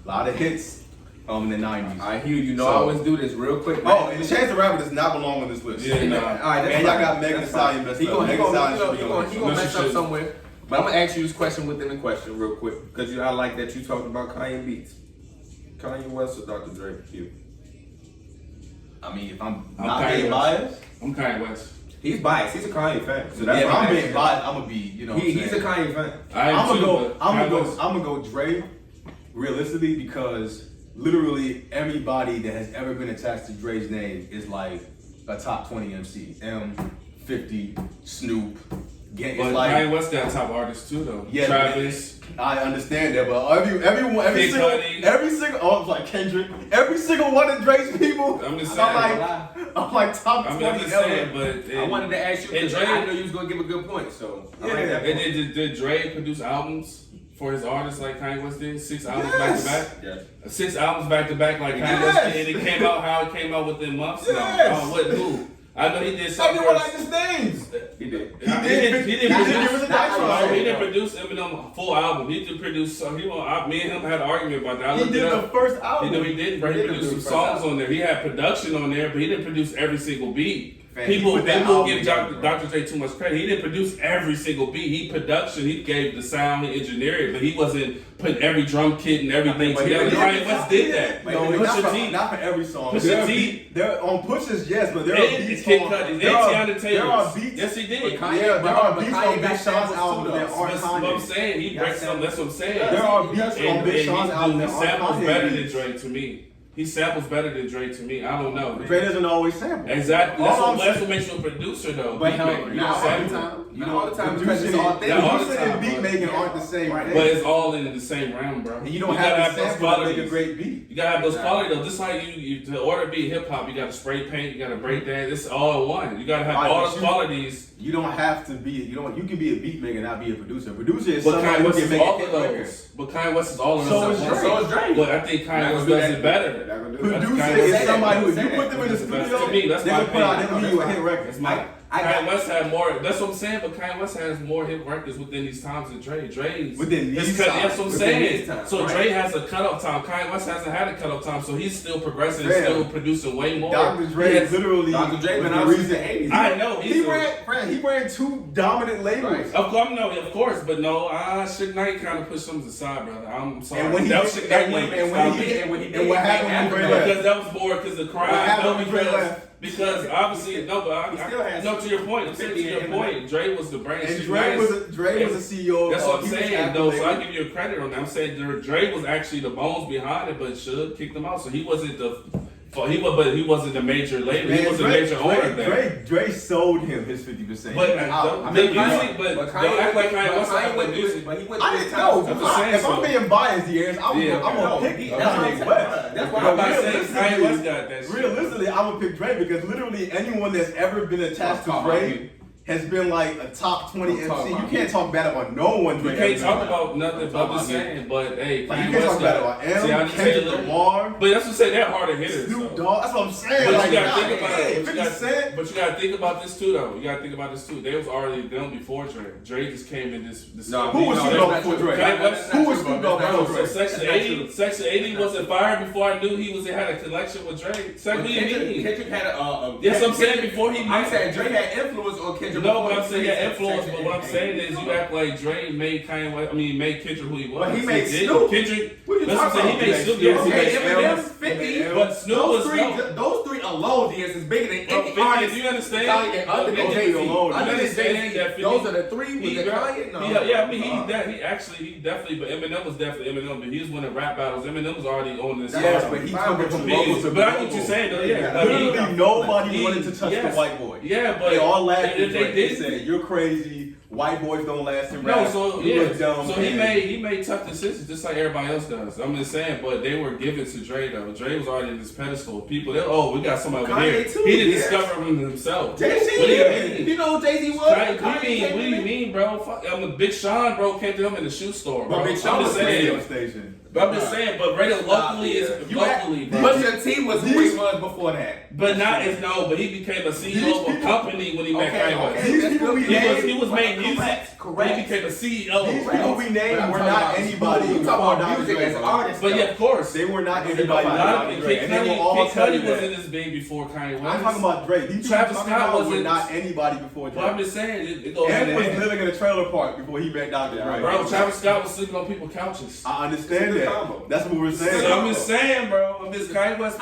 S3: lot of hits in the 90s.
S2: I hear you. I always do this real quick.
S3: Man. Oh, and Chance the Rapper does not belong on this list.
S4: Yeah, no.
S2: All right,
S3: man, y'all got Megan Thee Stallion messed up.
S2: He gonna mess up somewhere. But I'm gonna ask you this question within the question real quick, because I like that you talked about Kanye beats. Kanye West or Dr. Dre for you?
S3: I mean, if I'm not being biased,
S4: I'm Kanye West.
S2: He's biased. He's a Kanye fan. So that's
S3: if I'm being biased, I'm gonna be,
S2: he's a Kanye fan.
S3: I'm gonna go Dre, realistically, because literally everybody that has ever been attached to Dre's name is like a top 20 MC. 50, Snoop, It's
S4: But
S3: like,
S4: Kanye West got top artists too, though.
S3: Yeah,
S4: Travis.
S3: I understand that, but every single, oh, like Kendrick, every single one of Drake's people,
S4: I'm just saying.
S3: I'm like top 20
S4: I'm just saying, but
S2: I wanted to ask you, because
S4: Drake,
S2: I know you was gonna give a good point, so I like that
S4: And
S2: point.
S4: then did Drake produce albums for his artists like Kanye West did? 6 albums back to back?
S2: Yes.
S4: 6 albums back to back like Kanye West did, and it came out how it came out within months?
S3: Yes.
S4: No. What, who? I know he did something.
S3: Everyone like his names.
S2: He did.
S4: He didn't
S3: give us a diatribe.
S4: He didn't produce Eminem full album. He did produce. Me and him had an argument about that.
S3: He did the first album.
S4: He didn't, but he produced some songs on there. He had production on there, but he didn't produce every single beat. People give Dr. Dre too much credit. He didn't produce every single beat. He gave the sound, he engineered it, but he wasn't putting every drum kit and everything together. Kanye West did that.
S3: No, not for every song.
S4: Pusha T.
S3: There on pushes, yes, but there are beats
S4: Kid
S3: on.
S4: Cudi,
S3: There are
S4: beats. Yes, he did.
S3: There are beats on Big Sean's album that aren't
S4: That's what I'm
S3: Kanye.
S4: saying. He breaks some. That's what I'm saying.
S3: There are beats on Big Sean's album
S4: He
S3: that aren't
S4: samples better
S3: Kanye
S4: than
S3: beats.
S4: Drake to me. He samples better than Drake to me. I don't know.
S3: Dre doesn't always sample.
S4: Exactly.
S3: All
S4: That's what makes you a producer, though.
S2: But
S4: Beat
S2: not
S4: maker.
S2: all
S4: You
S2: the
S4: sample.
S2: time. Not all the time, because
S3: Producing
S2: it's all
S3: and
S2: things.
S4: all the
S3: producing and
S4: time,
S3: beat
S4: but-
S3: making aren't the same
S2: Right.
S3: thing.
S4: But it's all in the same realm, bro.
S3: And you don't have to sample to make a great beat.
S4: You gotta have those quality though. Just like you to order beat hip hop, you gotta spray paint, you gotta break dance. It's all in one. You gotta have
S3: Right,
S4: all
S3: but
S4: those
S3: you-
S4: qualities.
S3: You don't have to be. You can be a beat maker and not be a producer. A producer is
S4: But
S3: somebody
S4: Kanye
S3: who
S4: West
S3: can
S4: is
S3: make
S4: all
S3: a
S4: of
S3: hit record.
S4: those. But Kanye West is all of
S3: So
S4: those.
S3: is Drake.
S2: So is Drake.
S4: But I think Kanye West does it better.
S3: Producer
S4: Kanye
S3: is
S4: West-
S3: somebody who, if you
S2: That's
S3: put them in the
S4: That's
S3: studio,
S4: to me, that's
S3: they
S4: my
S3: will put out. They
S4: opinion.
S3: will give you a hit record.
S4: That's my.
S2: I
S4: Kanye West had more. That's what I'm saying. But Kanye West has more hit records within these times than Dre. Dre's
S3: Within these times.
S4: That's what I'm
S2: Within
S4: saying.
S2: these times,
S4: So
S2: right.
S4: Dre has a cutoff time. Kanye West hasn't had a cutoff time, so he's still progressing,
S3: Damn.
S4: still producing way more.
S3: Dr. Dre
S4: He has-
S3: literally
S2: Dr. Dre
S3: was
S2: been
S3: the
S2: out since
S3: reason.
S2: the 80s.
S4: I know
S3: He ran 2 dominant labels.
S2: Right.
S4: Of course, but no, Suge Knight kind of pushed them aside, brother. I'm sorry.
S3: And when he
S4: that was
S3: did-
S4: Suge Knight
S3: and when-
S4: label.
S3: and when
S4: Stop
S3: he
S4: it.
S3: did-
S2: and when he
S3: and
S2: did,
S3: what
S2: he
S3: happened
S2: came
S3: when
S2: after
S3: Dre
S2: that.
S3: left?
S4: Because that was more because the crime.
S3: happened
S4: No,
S3: when Dre left?
S4: because obviously no, but
S2: He still has
S4: no. To your point, I'm saying to your point. Dre was the brain.
S3: And
S4: Suge
S3: Dre
S4: Knight
S3: was
S4: is-
S3: a CEO.
S4: That's what I'm
S3: he was
S4: saying,
S3: after
S4: though. So I
S3: label.
S4: give you a credit on that. I'm saying Dre was actually the bones behind it, but Suge kicked him out. So he wasn't but he wasn't the major label. He was the major owner of that.
S3: Dre sold him his 50%.
S4: But
S2: I
S4: the
S2: mean,
S4: music, but don't act like Kanye West
S2: Kanye
S4: had
S2: went
S4: the
S2: through
S4: music.
S2: it, but he went
S3: I
S2: through
S3: didn't
S2: his
S3: know.
S2: time.
S4: I'm just saying
S3: If I'm
S4: so.
S3: being biased, years, I'm
S4: Yeah,
S3: gonna
S2: no,
S3: pick
S2: that's what I'm
S3: Kanye
S2: saying.
S3: West.
S2: That's why
S4: I'm not saying
S3: Realistically-
S4: Kanye West got that shit.
S3: Realistically, I would pick Dre because literally anyone that's ever been attached to
S2: Talk about
S3: Dre
S2: you.
S3: has been like a top 20
S2: I'm talking
S3: MC. You
S2: about
S3: can't talk bad about no one.
S4: You
S3: Dre
S4: can't
S3: ever
S4: talk
S3: been.
S4: about nothing but
S2: talking
S4: the
S2: about
S4: same. But hey,
S3: Like,
S4: Kanye
S3: you can't
S4: West
S3: talk bad
S4: got-
S3: about
S4: See, I
S3: M,
S4: understand
S3: Kendrick
S4: that.
S3: Lamar,
S4: But that's what I'm saying. They're harder hitters.
S3: Snoop
S4: though.
S3: Dogg. That's what I'm saying.
S4: But
S3: Like,
S4: you gotta
S3: God,
S4: think about
S3: hey,
S4: it.
S3: 50 Cent.
S4: But you gotta think about this too, though. You gotta think about this too. They was already done before Dre. Dre just came in this.
S2: No,
S3: Who was Snoop Dogg before Dre?
S4: Kanye West.
S3: Who was Snoop Dogg
S4: Bro,
S3: before
S4: so
S3: Dre?
S4: Section 80 wasn't fired before I knew he had a connection with Dre. So what do you mean?
S2: Kendrick had a
S4: Yes, I'm saying before he
S2: I'm
S4: made-
S2: saying Dre had influence on Kendrick.
S4: No,
S2: before
S4: but I'm saying he had
S2: made
S4: influence.
S2: Section
S4: But what I'm
S2: 80.
S4: saying is you act like Dre made Kanye West. I mean, made Kendrick who he was.
S2: But he made
S4: did.
S2: Snoop.
S4: Kendrick.
S2: What are you
S4: That's what I'm
S2: talking
S4: saying. He made
S2: about?
S4: Snoop. Yes, he
S2: Okay,
S4: made
S2: Eminem,
S4: Snoop.
S2: 50.
S4: But Snoop was no.
S2: Those three alone is bigger than
S4: Bro,
S2: any
S4: 50,
S2: artist.
S4: do you understand?
S2: Kanye and other than
S4: But
S2: Jay-Z.
S3: alone.
S2: Other
S4: You
S2: than
S4: understand
S2: Jay-Z,
S4: that 50
S2: those are the three. Was it Kanye? No.
S4: Yeah, I mean, he definitely, but Eminem was definitely Eminem, but he was winning rap battles. Eminem was already on this.
S3: Yes, but he took it from local to
S4: But I get what you're saying, though, yeah. Like,
S3: Literally nobody wanted to touch
S4: yes.
S3: the white boy.
S4: Yeah, but
S3: They all laughed
S4: and
S3: at
S4: if
S3: Dre.
S4: they
S3: They
S4: did,
S3: said, "You're crazy. White boys don't last in
S4: no,
S3: rap.
S4: so
S3: You
S4: yeah,
S3: look dumb."
S4: so he made tough decisions just like everybody else does. I'm just saying, but they were given to Dre though. Dre was already in this pedestal. People, we got somebody over
S2: Kanye
S4: here.
S2: too,
S4: He didn't
S2: yes.
S4: discover him himself.
S2: Jay-Z.
S4: What do you mean?
S2: You know who Jay-Z was?
S4: What do you mean, bro? Fuck, I'm a Big Sean, bro. Came to him in the shoe store, bro.
S2: But Big Sean
S4: I'm
S2: was
S4: just
S3: radio
S4: saying.
S3: station.
S4: But I'm just saying, but radio locally is locally, bro.
S2: Pusha T was who he was before that.
S4: But not as no, but he became a CEO of a company when he met Kanye West.
S3: These people we named,
S4: He was making music.
S2: Correct.
S4: He became a CEO.
S3: these people we named were not anybody.
S2: You
S3: before
S2: talk about
S3: Dr.
S2: music
S3: Dre,
S2: as
S3: bro.
S2: artists.
S4: But yeah, of course.
S3: They were not
S2: There's
S3: anybody.
S2: nobody.
S3: before
S4: Kid
S3: Dr. Dre, and they will all
S4: Cudi
S3: tell you
S4: was in
S3: that.
S4: this big before Kanye West.
S3: I'm talking about Drake. These people
S4: Travis
S3: talking
S4: Scott
S3: about were
S4: wasn't-
S3: not anybody before Drake.
S4: But I'm just saying, it goes hand
S3: And
S4: in
S3: was
S4: hand.
S3: living in a trailer park before he met Dr. Dre.
S4: Bro, Travis Scott was sleeping on people's couches.
S3: I understand
S2: It's a good
S3: that.
S2: combo.
S3: That's what we're saying.
S4: So I'm just saying, bro. I'm just Kanye West.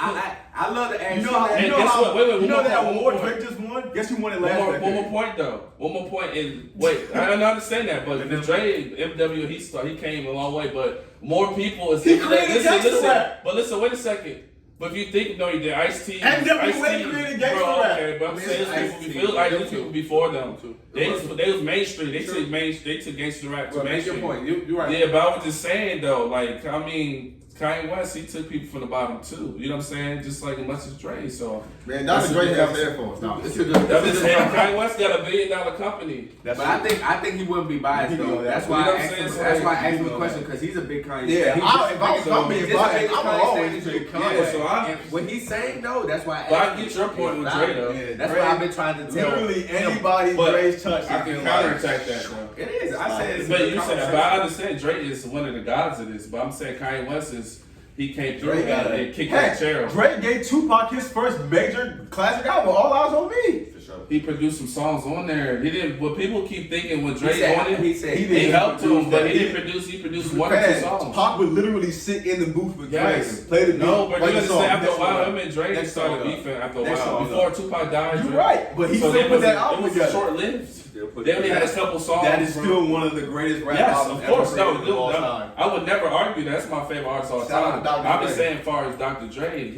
S2: I love to ask
S3: You know how?
S4: And
S3: You know
S4: guess
S3: how?
S4: what? Wait,
S3: you
S4: one
S3: know
S4: more
S3: that
S4: point,
S3: award
S4: one more
S3: Drake just won? Guess who won it last
S4: One
S3: decade?
S4: more point though. One more point is wait. I don't understand that, but the Dre MW he came a long way, but more people is
S3: He created gangsta
S4: listen.
S3: rap.
S4: But listen, wait a second. But if you think, no, you did Ice-T.
S5: NWA created gangsta
S4: bro,
S5: rap.
S4: okay, but I'm saying
S2: Ice-T,
S4: people like these people before them.
S2: True.
S4: They was mainstream. They took gangster rap to
S2: Well, make your
S4: mainstream.
S2: point. You're right.
S4: Yeah, but I was just saying though, like, I mean, Kanye West, he took people from the bottom too. You know what I'm saying? Just like as much as Dre. So
S5: Man, Dr. Dre has headphones. No,
S2: It's a good.
S4: I'm just saying, Kanye West got $1 billion company.
S2: But I think he wouldn't be biased though. That's why I asked him. That's why I asked him a question because he's a big Kanye.
S5: Yeah,
S2: fan.
S5: if I was being biased, I'm always
S2: big
S5: big Kanye.
S4: So I,
S2: And what he's saying though, that's why.
S4: but I get your point with Dre though.
S5: Yeah,
S2: That's
S5: Dre-
S2: what I've been trying to tell.
S5: Literally anybody
S4: But
S5: Dre's touched.
S4: I can counterattack that though.
S2: It is. I said. it's a
S4: But
S2: good
S4: you said,
S2: conversation.
S4: but I understand Drake is one of the gods of this. But I'm saying Kanye West is, he came through and kicked that chair.
S5: Dre gave Tupac his first major classic album, All Eyes on Me.
S2: For sure.
S4: He produced some songs on there. He didn't. What people keep thinking when Drake
S2: said-
S4: on it,
S2: he said-
S4: he helped him, but he
S5: He-
S4: didn't produce. He produced one or two songs.
S5: Pac would literally sit in the booth with Dre
S4: Yes.
S5: and play the beat.
S4: No, but
S5: play
S4: you
S5: the song.
S4: understand, after a
S5: Next
S4: while,
S5: song.
S4: him and Drake
S5: Next
S4: started
S5: song up.
S4: beefing after a
S5: Next
S4: while.
S5: song
S4: Before
S5: up.
S4: Tupac died,
S5: You're
S4: Drake-
S5: right, but he
S4: so
S5: still
S4: they
S5: put that
S4: it
S5: album
S4: was
S5: together.
S4: short-lived. They only had a couple songs.
S5: That is
S4: bro.
S5: still one of the greatest rap
S4: Yes,
S5: albums
S4: of course.
S5: ever
S4: No,
S5: created of all time.
S4: I would never argue that. That's my favorite artist of all
S5: Shout out
S4: time.
S5: to Dr.
S4: I'm just
S5: Dre.
S4: saying, as far as Dr. Dre,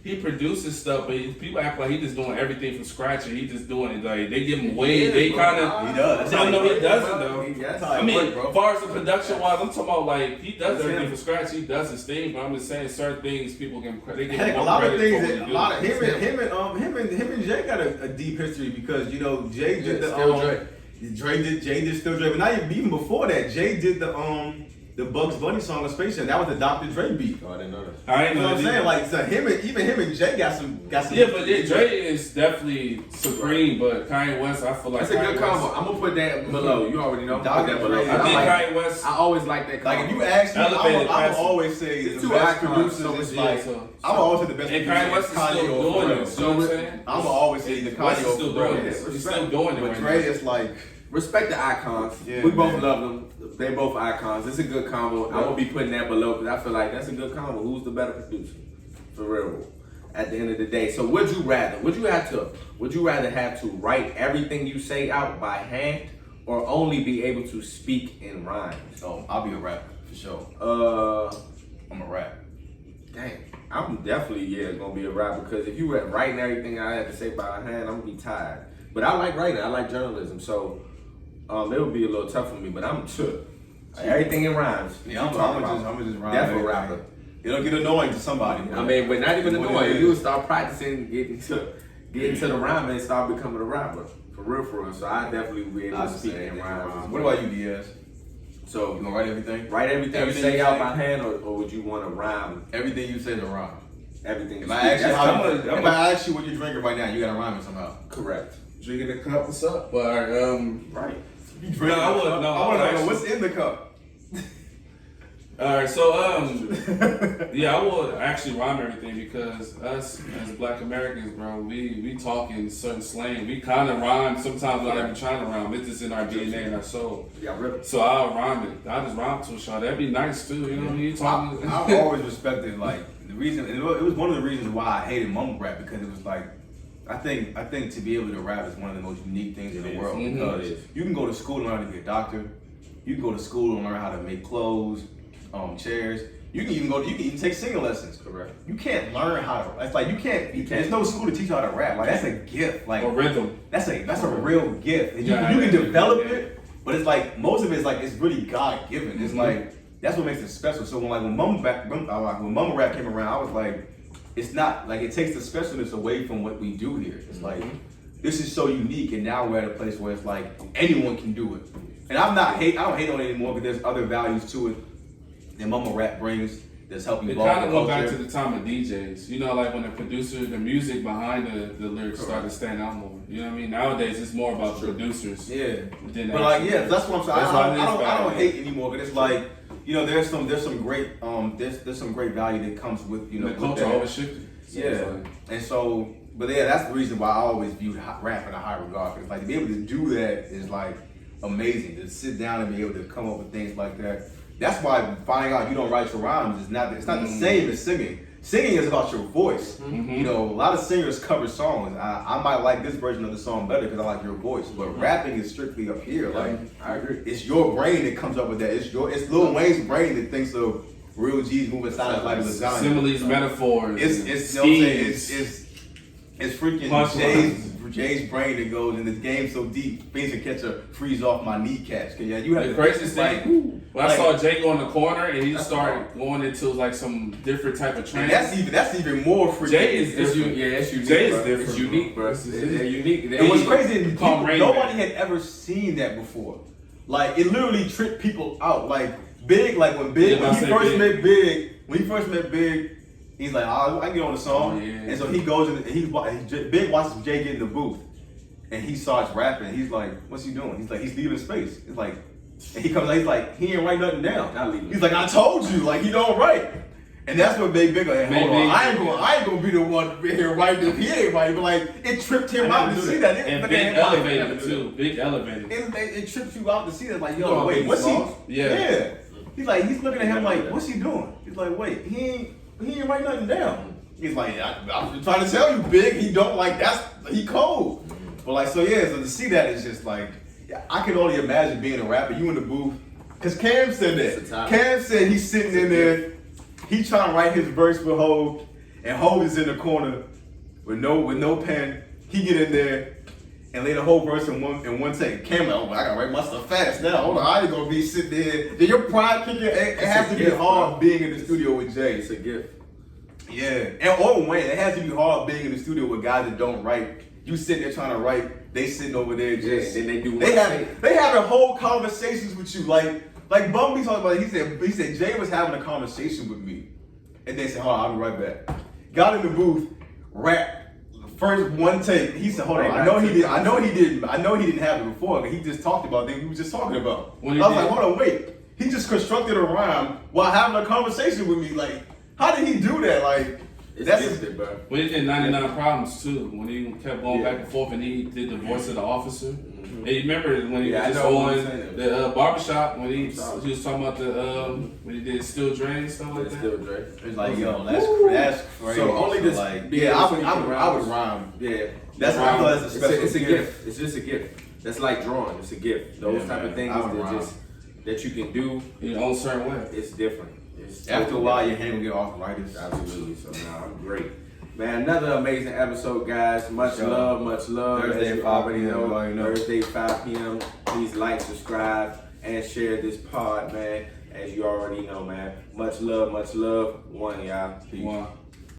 S4: he produces stuff, but people act like he just doing everything from scratch, and he just doing it like they give him way. They kind of.
S5: He does. That's how
S4: No,
S5: he
S4: he doesn't though.
S5: That's how
S4: I
S5: he
S4: mean,
S5: work, bro.
S4: as far as the production wise, I'm talking about like he does
S5: That's
S4: everything
S5: him.
S4: from scratch. He does his thing, but I'm just saying certain things people give him credit. They give
S5: Heck,
S4: him
S5: a
S4: more
S5: lot of
S4: credit
S5: things.
S4: for
S5: That,
S4: what
S5: a lot of
S4: he do.
S5: him and Jay got a deep history because Jay did the
S2: Still Dre.
S5: Jay did Still Dre, but not even before that. Jay did the Bugs Bunny song on Space Jam. That was the Dr. Dre beat.
S2: Oh, I didn't know that.
S4: I ain't
S5: You know what I'm
S4: that
S5: saying?
S4: either.
S5: Like so him and Jay got some.
S4: Yeah, but Dre is definitely supreme, but Kanye West, I feel like
S2: That's a good
S4: Kanye
S2: combo.
S4: West-
S2: I'm gonna put that below. You already know. Put
S5: Dr.
S2: that below.
S5: Dre.
S4: I think
S2: like,
S4: Kanye West.
S2: I always like that combo.
S5: Like if you ask me,
S4: Elevated
S5: I would
S4: past-
S5: always say
S2: It's
S5: the
S2: two
S5: best
S2: icons,
S5: producers
S2: so
S5: is
S4: yeah,
S5: like.
S4: so-
S5: I would always say the best
S4: And
S5: producer
S4: Kanye West
S5: is
S4: is still
S5: Kanye
S4: doing
S5: over
S4: it.
S5: Dre.
S4: So I'm saying,
S5: I would always say the
S4: West
S5: Kanye
S4: is still
S5: over
S4: doing
S5: Dre.
S4: it. He's still doing it
S5: But
S4: right
S5: Dre
S4: now.
S5: is like.
S2: Respect the icons.
S5: Yeah,
S2: We both
S5: man.
S2: love them. They both icons. It's a good combo. I won't be putting that below because I feel like that's a good combo. Who's the better producer? For real. At the end of the day. So would you rather? Would you rather have to write everything you say out by hand or only be able to speak in rhymes?
S5: Oh, I'll be a rapper for sure. I'm a rap.
S2: Dang. I'm definitely gonna be a rapper because if you were writing everything I had to say by hand, I'm gonna be tired. But I like writing. I like journalism, so it would be a little tough for me. But I'm everything in rhymes.
S5: Yeah, I'm just rhyme.
S2: Definitely
S5: everything.
S2: rapper.
S5: It'll get annoying to somebody.
S2: I mean, but not even
S5: What
S2: annoying.
S5: it
S2: You would
S5: is.
S2: start practicing, getting to the rhyme and start becoming a rapper. For real. So I definitely would be able to speak in rhymes.
S5: What about you, Diaz?
S2: So
S5: You gonna write everything?
S2: write everything you
S5: Everything
S2: say
S5: you
S2: out
S5: say?
S2: by hand, or would you want to rhyme
S5: Everything you say to rhyme.
S2: everything? you
S5: If
S2: speak?
S5: I ask you,
S2: That's
S5: how
S2: tough.
S5: if I ask you what you're drinking right now, you gotta rhyme it somehow.
S2: Correct.
S4: Drinking a cup, what's up? But
S2: Right.
S5: You drink
S4: I would. No,
S5: I want to know
S4: actually-
S5: what's in the cup.
S4: all right, so yeah, I will actually rhyme everything because us as Black Americans, bro, we talk in certain slang. We kind of rhyme. Sometimes we're not even trying to rhyme. It's just in our DNA and our soul.
S2: Yeah, rip.
S4: So I'll rhyme it. I just rhyme to a shot. That'd be nice too. You know what I mean? You talking?
S5: I've always respected like the reason. It was one of the reasons why I hated mumble rap because it was like. I think to be able to rap is one of the most unique things in the world
S4: Mhm.
S5: because
S2: It is.
S5: you can go to school and learn to be a doctor. You can go to school and learn how to make clothes, chairs. You can even take singing lessons.
S2: Correct.
S5: You can't learn how to. It's like you can't. There's no school to teach you how to rap. Like that's a gift. Like
S4: Or rhythm.
S5: that's a real gift. And
S4: Yeah,
S5: you
S4: I
S5: can
S4: agree.
S5: develop
S4: Yeah.
S5: it, but it's like most of it's like it's really God given. It's
S4: Mhm.
S5: like that's what makes it special. So when mumble rap came around, I was like, it's not like it takes the specialness away from what we do here. It's like this is so unique, and now we're at a place where it's like anyone can do it. And I don't hate on it anymore, but there's other values to it that mumble rap brings that's helping
S4: It
S5: evolve
S4: kind
S5: the
S4: of went
S5: culture.
S4: back to the time of DJs. You know, like when the producer, the music behind the lyrics started to stand out more. You know what I mean? Nowadays, it's more about the producers.
S5: Yeah,
S4: than
S5: but like
S4: actually-
S5: that's what I'm saying.
S4: That's why it is
S5: I
S4: bad.
S5: don't hate anymore, but it's like there's some great there's some great value that comes with
S4: The
S5: with
S4: culture
S5: that.
S4: always shifted. So
S5: Yeah,
S4: it's like-
S5: and so but yeah, that's the reason why I always viewed rap in a high regard. Because like to be able to do that is like amazing. To sit down and be able to come up with things like that. That's why finding out you don't write your rhymes is not the same as singing. Singing is about your voice.
S4: Mhm.
S5: A lot of singers cover songs. I might like this version of the song better because I like your voice. But rapping is strictly up here. Like
S2: I agree.
S5: it's your brain that comes up with that. It's Lil Wayne's brain that thinks of real G's moving silent like lasagna.
S4: Similes, metaphors.
S5: It's you know what I'm saying? It's freaking Jay's brain that goes in this game so deep. Things can catch a freeze off my kneecaps. Yeah, you have
S4: the craziest thing. When I saw Jay go in the corner and he started going into like some different type of training.
S5: That's even more freaking.
S4: Jay is different.
S2: It's unique.
S4: Jay is
S2: bro.
S4: different.
S2: It's unique, bro. They're unique.
S5: And what's crazy is nobody
S4: Man.
S5: had ever seen that before. Like it literally tripped people out. Like Big, like when Big, when he first met Big, he's like, I can get on the song.
S4: Oh, yeah.
S5: And so he goes in, and Big watches Jay get in the booth, and he starts rapping. He's like, what's he doing? He's like, he's leaving space. It's like, and he comes out, he's like, he ain't write nothing down. He's like, I told you, like he don't write. And that's what Big like, hold on, I ain't gonna be the one here writing if he ain't writing. But like, it tripped him out to see that.
S4: And Big elevated too. Big elevated.
S5: It tripped you out to see that. Like, yo, wait, what's he? Yeah. He's like, he's looking at him like, what's he doing? He's like, wait, he ain't write nothing down. He's like, I'm trying to tell you, Big, he don't like he cold. But like, so to see that is just like, I can only imagine being a rapper, you in the booth. Cause Cam said that. Cam said he's sitting in there, he trying to write his verse for Hov, and Hov is in the corner with no pen. He get in there and lay the whole verse in one take. Cam like, I gotta write my stuff fast now. Hold on, I ain't gonna be sitting there. Then your pride kicking. It has to be hard being in the studio with Jay.
S2: It's a gift.
S5: Yeah, or Wayne. It has to be hard being in the studio with guys that don't write. You sitting there trying to write. They sitting over there just.
S2: Then they do.
S5: They having whole conversations with you. Like Bumby talking about. He said Jay was having a conversation with me, and they said, "Hold on, I'll be right back." Got in the booth, rap. First one take, he said, "Hold on, I know he didn't have it before, but he just talked about things we were just talking about." I was like, "Hold on, wait." He just constructed a rhyme while having a conversation with me. Like, how did he do that? Like, that's
S2: gifted, bro.
S4: When he did 99 Problems too, when he kept going back and forth and he did the voice of the officer. And you remember when he was just on the barbershop when he was talking about when he did Still Dre and stuff like that.
S2: Still Dre.
S5: It's like, yo, that's crazy.
S2: So only this,
S5: like, I would rhyme.
S2: Yeah,
S5: that's a special
S2: it's a gift. It's just a gift. That's like drawing. It's a gift. Those type of things that you can do
S4: in your own certain way.
S2: It's different.
S5: After a while, your hand will get arthritis.
S2: Absolutely. So now I'm great. Man, another amazing episode, guys. Much love.
S5: Thursday,
S2: as you
S5: 5
S2: already
S5: p.m.
S2: know. Thursday, 5 p.m. Please like, subscribe, and share this pod, man. As you already know, man. Much love. One, y'all. Peace.
S4: One.